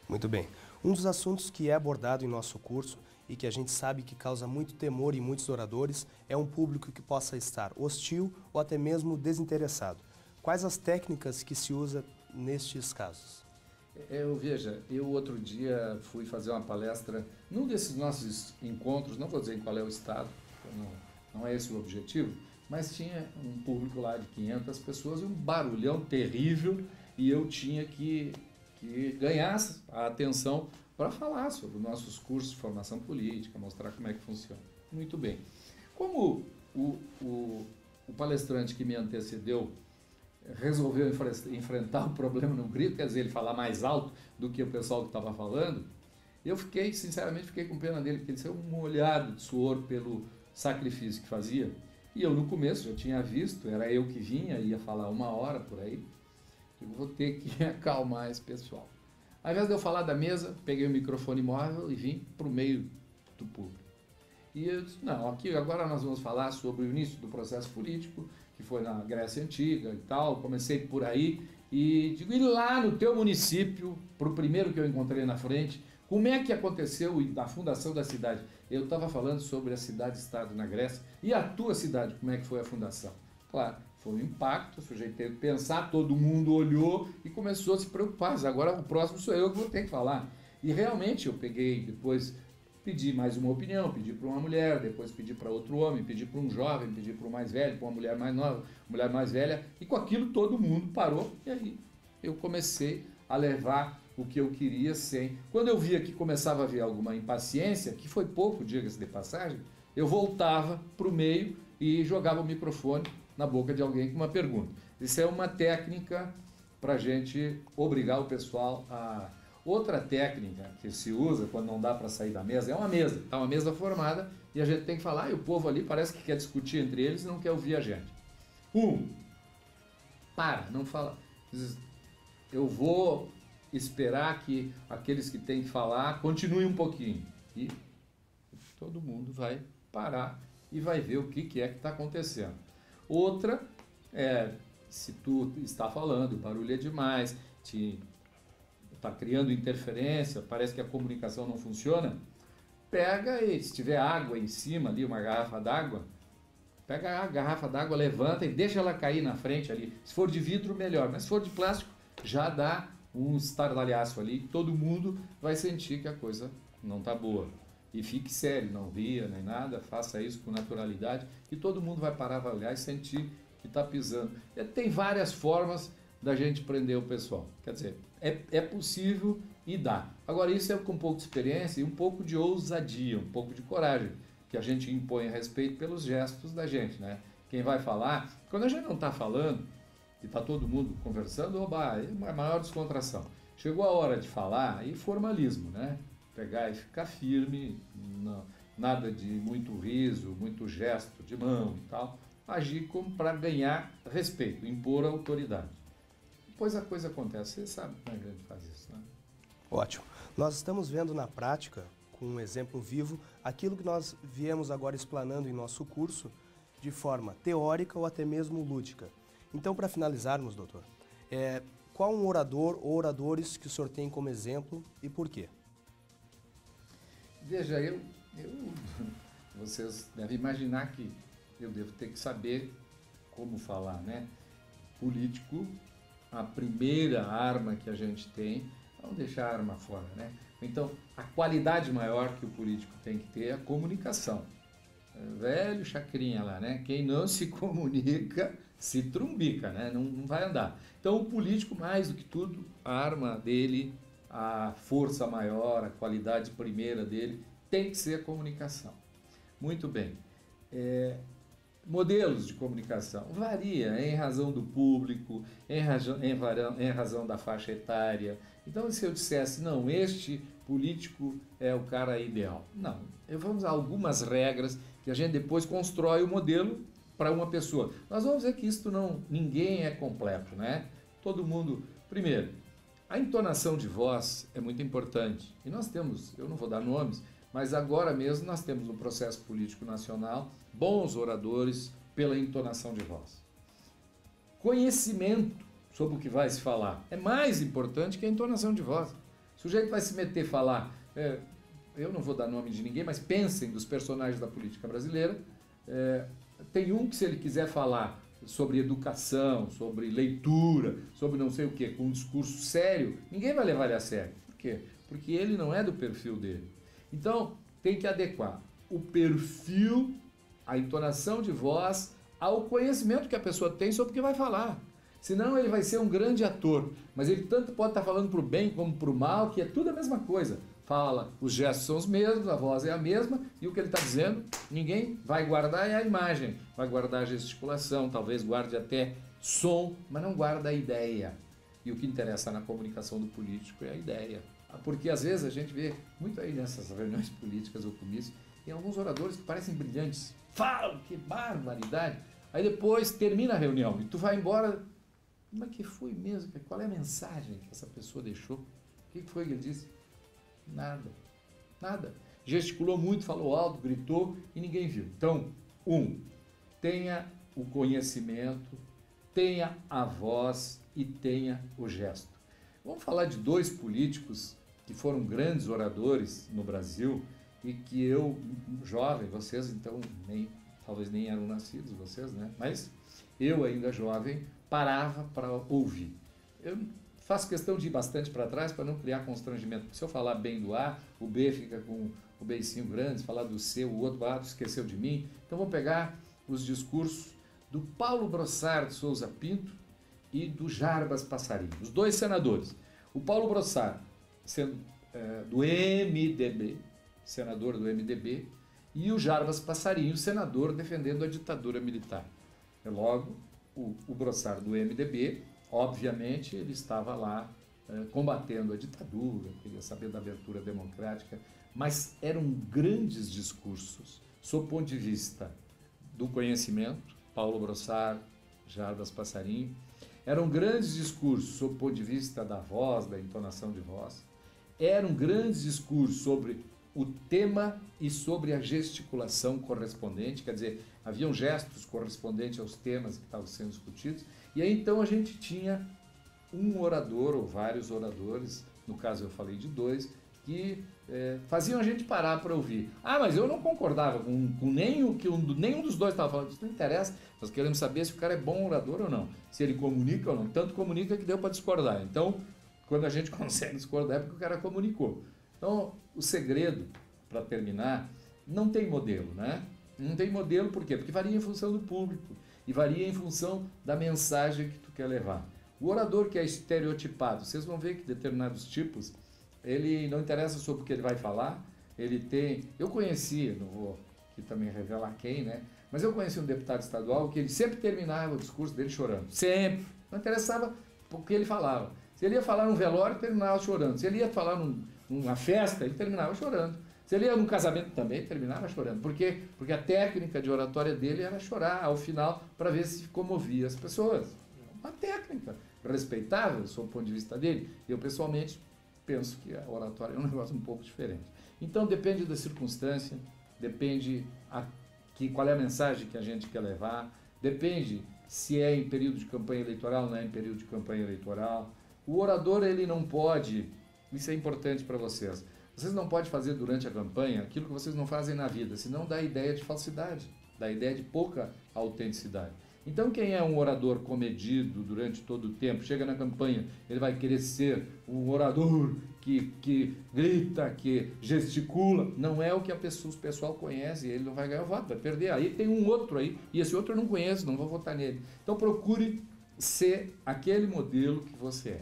Muito bem. Um dos assuntos que é abordado em nosso curso e que a gente sabe que causa muito temor em muitos oradores é um público que possa estar hostil ou até mesmo desinteressado. Quais as técnicas que se usa nestes casos? Veja, eu outro dia fui fazer uma palestra num desses nossos encontros, não vou dizer em qual é o estado, não é esse o objetivo, mas tinha um público lá de 500 pessoas, um barulhão terrível, e eu tinha que ganhar a atenção para falar sobre os nossos cursos de formação política, mostrar como é que funciona. Muito bem. Como o palestrante que me antecedeu resolveu enfrentar o problema no grito, quer dizer, ele falar mais alto do que o pessoal que estava falando, eu sinceramente fiquei com pena dele, porque ele saiu molhado de suor pelo sacrifício que fazia. E eu no começo já tinha visto, era eu que vinha, ia falar 1 hora por aí, eu vou ter que acalmar esse pessoal. Ao invés de eu falar da mesa, peguei o microfone móvel e vim para o meio do público. E eu disse, não, aqui agora nós vamos falar sobre o início do processo político, que foi na Grécia Antiga e tal, comecei por aí, e digo, e lá no teu município, para o primeiro que eu encontrei na frente, como é que aconteceu a fundação da cidade? Eu estava falando sobre a cidade-estado na Grécia, e a tua cidade, como é que foi a fundação? Claro, foi um impacto, o sujeito teve que pensar, todo mundo olhou e começou a se preocupar, mas agora o próximo sou eu que vou ter que falar. E realmente eu peguei depois... Pedi mais uma opinião, pedi para uma mulher, depois pedi para outro homem, pedi para um jovem, pedi para um mais velho, para uma mulher mais nova, mulher mais velha, e com aquilo todo mundo parou, e aí eu comecei a levar o que eu queria sem. Quando eu via que começava a haver alguma impaciência, que foi pouco, diga-se de passagem, eu voltava para o meio e jogava o microfone na boca de alguém com uma pergunta. Isso é uma técnica para a gente obrigar o pessoal a... Outra técnica que se usa quando não dá para sair da mesa é uma mesa. Está uma mesa formada e a gente tem que falar, e o povo ali parece que quer discutir entre eles e não quer ouvir a gente. Não fala. Eu vou esperar que aqueles que têm que falar continuem um pouquinho. E todo mundo vai parar e vai ver o que é que está acontecendo. Outra é, se tu está falando, o barulho é demais, está criando interferência, parece que a comunicação não funciona, pega e se tiver água em cima ali, uma garrafa d'água, pega a garrafa d'água, levanta e deixa ela cair na frente ali. Se for de vidro, melhor, mas se for de plástico, já dá um estardalhaço ali, todo mundo vai sentir que a coisa não está boa. E fique sério, não ria nem nada, faça isso com naturalidade e todo mundo vai parar, vai olhar e sentir que está pisando. Tem várias formas da gente prender o pessoal. Quer dizer, é possível e dá. Agora, isso é com um pouco de experiência e um pouco de ousadia, um pouco de coragem, que a gente impõe a respeito pelos gestos da gente, né? Quem vai falar, quando a gente não está falando e está todo mundo conversando, é uma maior descontração. Chegou a hora de falar, aí formalismo, né? Pegar e ficar firme, nada de muito riso, muito gesto de mão e tal, agir como para ganhar respeito, impor a autoridade. Depois a coisa acontece, você sabe como é que a gente faz isso, né? Ótimo. Nós estamos vendo na prática, com um exemplo vivo, aquilo que nós viemos agora explanando em nosso curso, de forma teórica ou até mesmo lúdica. Então, para finalizarmos, doutor, qual um orador ou oradores que o senhor tem como exemplo e por quê? Veja, vocês devem imaginar que eu devo ter que saber como falar, né? Político, a primeira arma que a gente tem, vamos deixar a arma fora, né? Então, a qualidade maior que o político tem que ter é a comunicação. Velho chacrinha lá, né? Quem não se comunica, se trumbica, né? Não vai andar. Então, o político, mais do que tudo, a arma dele, a força maior, a qualidade primeira dele, tem que ser a comunicação. Muito bem. Modelos de comunicação varia em razão do público, em razão da faixa etária. Então, se eu dissesse, não, este político é o cara ideal. Não, vamos a algumas regras que a gente depois constrói o modelo para uma pessoa. Nós vamos ver que ninguém é completo, né? Todo mundo... Primeiro, a entonação de voz é muito importante. E nós temos, eu não vou dar nomes, mas agora mesmo nós temos no processo político nacional bons oradores pela entonação de voz. Conhecimento sobre o que vai se falar é mais importante que a entonação de voz. Se sujeito vai se meter a falar, eu não vou dar nome de ninguém, mas pensem dos personagens da política brasileira. Tem um que, se ele quiser falar sobre educação, sobre leitura, sobre não sei o que, com um discurso sério, ninguém vai levar ele a sério. Por quê? Porque ele não é do perfil dele. Então, tem que adequar o perfil, a entonação de voz, ao conhecimento que a pessoa tem sobre o que vai falar. Senão ele vai ser um grande ator, mas ele tanto pode estar falando para o bem como para o mal, que é tudo a mesma coisa. Fala, os gestos são os mesmos, a voz é a mesma, e o que ele está dizendo, ninguém vai guardar é a imagem, vai guardar a gesticulação, talvez guarde até som, mas não guarda a ideia. E o que interessa na comunicação do político é a ideia. Porque às vezes a gente vê muito aí nessas reuniões políticas ou comícios, tem alguns oradores que parecem brilhantes, falam, que barbaridade, aí depois termina a reunião e tu vai embora, mas que foi mesmo? Qual é a mensagem que essa pessoa deixou? O que foi que ele disse? Nada, nada. Gesticulou muito, falou alto, gritou e ninguém viu. Então, tenha o conhecimento, tenha a voz e tenha o gesto. Vamos falar de dois políticos que foram grandes oradores no Brasil e que eu, jovem, vocês então talvez nem eram nascidos, vocês, né? Mas eu ainda jovem parava para ouvir. Eu faço questão de ir bastante para trás para não criar constrangimento. Se eu falar bem do A, o B fica com o beicinho grande, se falar do C, o outro esqueceu de mim. Então vou pegar os discursos do Paulo Brossard de Souza Pinto e do Jarbas Passarinho, os dois senadores. O Paulo Brossard, sendo do MDB, senador do MDB, e o Jarbas Passarinho, senador defendendo a ditadura militar. Logo, o Brossard do MDB, obviamente, ele estava lá combatendo a ditadura, queria saber da abertura democrática, mas eram grandes discursos, sob o ponto de vista do conhecimento, Paulo Brossard, Jarbas Passarinho, eram grandes discursos sob o ponto de vista da voz, da entonação de voz, eram grandes discursos sobre o tema e sobre a gesticulação correspondente, quer dizer, haviam gestos correspondentes aos temas que estavam sendo discutidos, e aí então a gente tinha um orador ou vários oradores, no caso eu falei de dois, que faziam a gente parar para ouvir. Ah, mas eu não concordava com nenhum dos dois estava falando, isso não interessa, nós queremos saber se o cara é bom orador ou não, se ele comunica ou não, tanto comunica que deu para discordar. Então, quando a gente consegue discordar é porque o cara comunicou. Então, o segredo, para terminar, não tem modelo, né? Não tem modelo por quê? Porque varia em função do público e varia em função da mensagem que tu quer levar. O orador que é estereotipado, vocês vão ver que determinados tipos, ele não interessa sobre o que ele vai falar, ele tem... Eu conheci, não vou aqui também revelar quem, né? Mas eu conheci um deputado estadual que ele sempre terminava o discurso dele chorando. Sempre. Não interessava o que ele falava. Se ele ia falar num velório, terminava chorando. Se ele ia falar numa festa, ele terminava chorando. Se ele ia num casamento também, ele terminava chorando. Por quê? Porque a técnica de oratória dele era chorar ao final para ver se comovia as pessoas. Uma técnica respeitável, sob o ponto de vista dele. Eu, pessoalmente, penso que a oratória é um negócio um pouco diferente. Então, depende da circunstância, depende qual é a mensagem que a gente quer levar, depende se é em período de campanha eleitoral ou não é em período de campanha eleitoral. O orador, ele não pode, isso é importante para vocês, vocês não podem fazer durante a campanha aquilo que vocês não fazem na vida, senão dá ideia de falsidade, dá ideia de pouca autenticidade. Então, quem é um orador comedido durante todo o tempo, chega na campanha, ele vai querer ser um orador que grita, que gesticula, não é o que o pessoal conhece, ele não vai ganhar o voto, vai perder. Aí tem um outro aí, e esse outro eu não conheço, não vou votar nele. Então, procure ser aquele modelo que você é.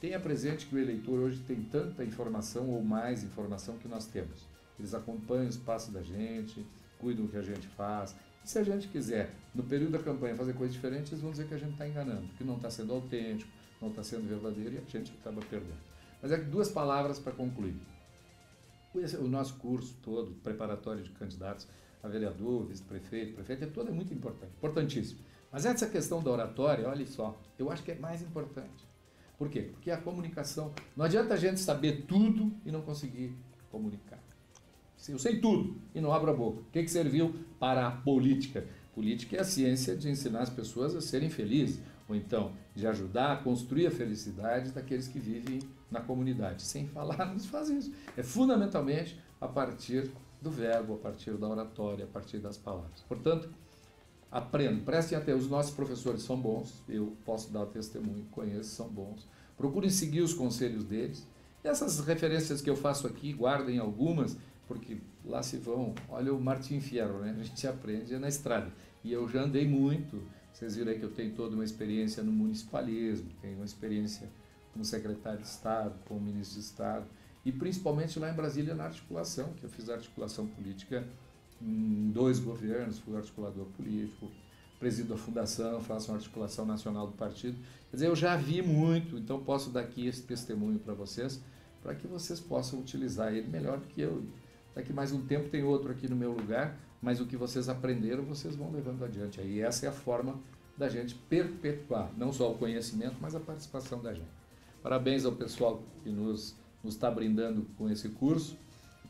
Tenha presente que o eleitor hoje tem tanta informação ou mais informação que nós temos. Eles acompanham os passos da gente, cuidam do que a gente faz. E se a gente quiser, no período da campanha, fazer coisa diferente, eles vão dizer que a gente está enganando, que não está sendo autêntico, não está sendo verdadeiro e a gente acaba perdendo. Mas duas palavras para concluir. O nosso curso todo, preparatório de candidatos a vereador, vice-prefeito, prefeito, é muito importante, importantíssimo. Mas essa questão da oratória, olha só, eu acho que é mais importante. Por quê? Porque a comunicação, não adianta a gente saber tudo e não conseguir comunicar. Eu sei tudo e não abro a boca. O que serviu para a política? Política é a ciência de ensinar as pessoas a serem felizes, ou então de ajudar a construir a felicidade daqueles que vivem na comunidade. Sem falar, não se faz isso. É fundamentalmente a partir do verbo, a partir da oratória, a partir das palavras. Portanto, aprendam, prestem atenção. Os nossos professores são bons, eu posso dar testemunho, conheço, são bons. Procurem seguir os conselhos deles. E essas referências que eu faço aqui, guardem algumas, porque lá se vão. Olha o Martim Fierro, né? A gente aprende na estrada. E eu já andei muito. Vocês viram aí que eu tenho toda uma experiência no municipalismo, tenho uma experiência como secretário de Estado, como ministro de Estado, e principalmente lá em Brasília na articulação, que eu fiz articulação política em 2 governos, fui articulador político, presido a fundação, faço uma articulação nacional do partido. Quer dizer, eu já vi muito, então posso dar aqui esse testemunho para que vocês possam utilizar ele melhor do que eu. Daqui mais um tempo tem outro aqui no meu lugar, mas o que vocês aprenderam, vocês vão levando adiante. Aí essa é a forma da gente perpetuar, não só o conhecimento, mas a participação da gente. Parabéns ao pessoal que nos está brindando com esse curso.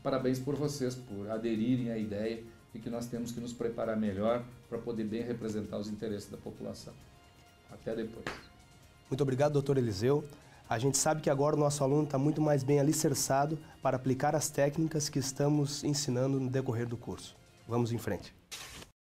Parabéns por vocês, por aderirem à ideia de que nós temos que nos preparar melhor para poder bem representar os interesses da população. Até depois. Muito obrigado, doutor Eliseu. A gente sabe que agora o nosso aluno está muito mais bem alicerçado para aplicar as técnicas que estamos ensinando no decorrer do curso. Vamos em frente.